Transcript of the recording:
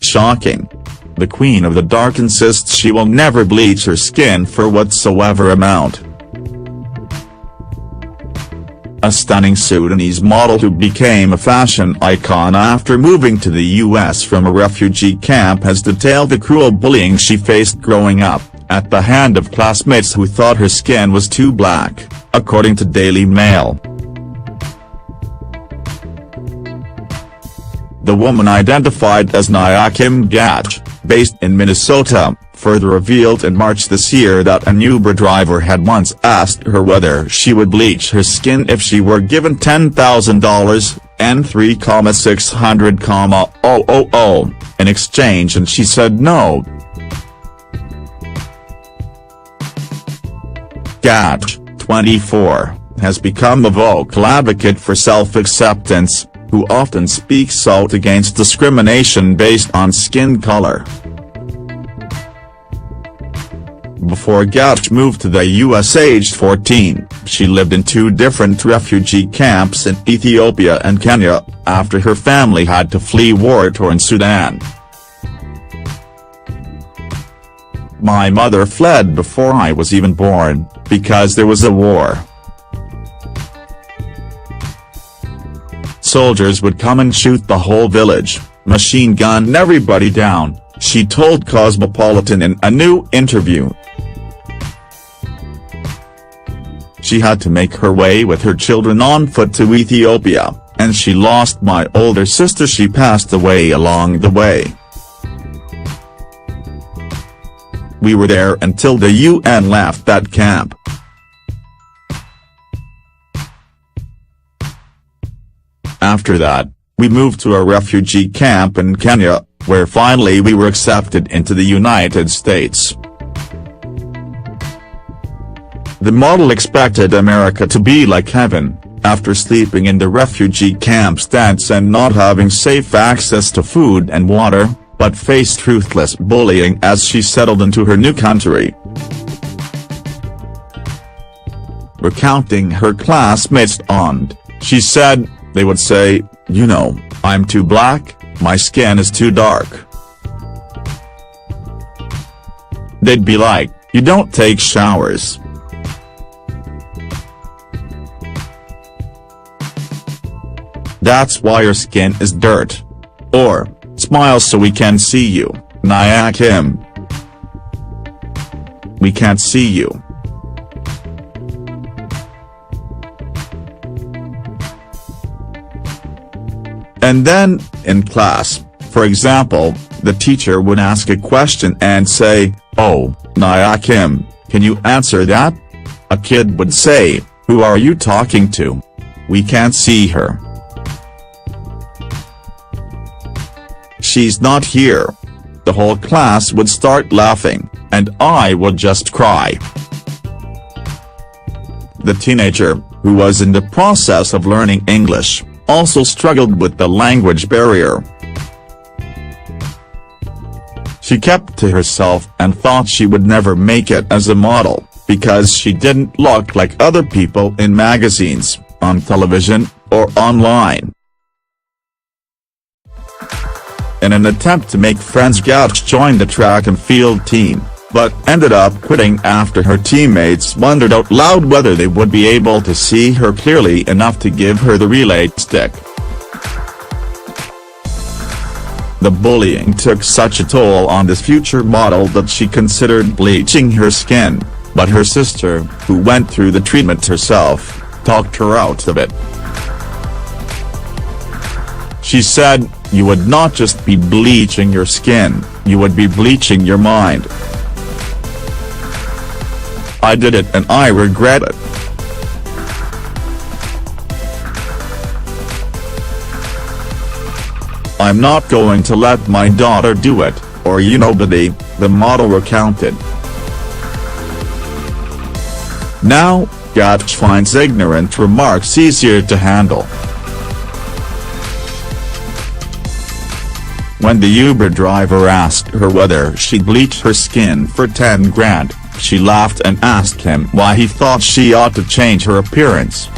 Shocking. The Queen of the Dark insists she will never bleach her skin for whatsoever amount. A stunning Sudanese model who became a fashion icon after moving to the US from a refugee camp has detailed the cruel bullying she faced growing up, at the hand of classmates who thought her skin was too black, according to Dailymail. The woman, identified as Kim Gatch, based in Minnesota, further revealed in March this year that an Uber driver had once asked her whether she would bleach her skin if she were given $10,000 and $3,600,000 in exchange, and she said no. Gatch, 24, has become a vocal advocate for self-acceptance, who often speaks out against discrimination based on skin color. Before Gatch moved to the US aged 14, she lived in 2 different refugee camps in Ethiopia and Kenya, after her family had to flee war-torn Sudan. "My mother fled before I was even born, because there was a war. Soldiers would come and shoot the whole village, machine gun everybody down," she told Cosmopolitan in a new interview. She had to make her way with her children on foot to Ethiopia, and she lost my older sister. She passed away along the way. We were there until the UN left that camp. After that, we moved to a refugee camp in Kenya, where finally we were accepted into the United States. The model expected America to be like heaven, after sleeping in the refugee camp tents and not having safe access to food and water, but faced ruthless bullying as she settled into her new country. Recounting her classmates' aunt, she said, "They would say, you know, I'm too black, my skin is too dark. They'd be like, you don't take showers. That's why your skin is dirt." Or, "Smile so we can see you, Kim. We can't see you." And then, in class, for example, the teacher would ask a question and say, "Oh, Kim, can you answer that?" A kid would say, "Who are you talking to? We can't see her. She's not here." The whole class would start laughing, and I would just cry. The teenager, who was in the process of learning English, also struggled with the language barrier. She kept to herself and thought she would never make it as a model, because she didn't look like other people in magazines, on television, or online. In an attempt to make friends, Gatch joined the track and field team, but ended up quitting after her teammates wondered out loud whether they would be able to see her clearly enough to give her the relay stick. The bullying took such a toll on this future model that she considered bleaching her skin, but her sister, who went through the treatment herself, talked her out of it. She said, "You would not just be bleaching your skin, you would be bleaching your mind. I did it and I regret it. I'm not going to let my daughter do it, or you nobody," the model recounted. Now, Gatch finds ignorant remarks easier to handle. When the Uber driver asked her whether she'd bleach her skin for $10,000, she laughed and asked him why he thought she ought to change her appearance.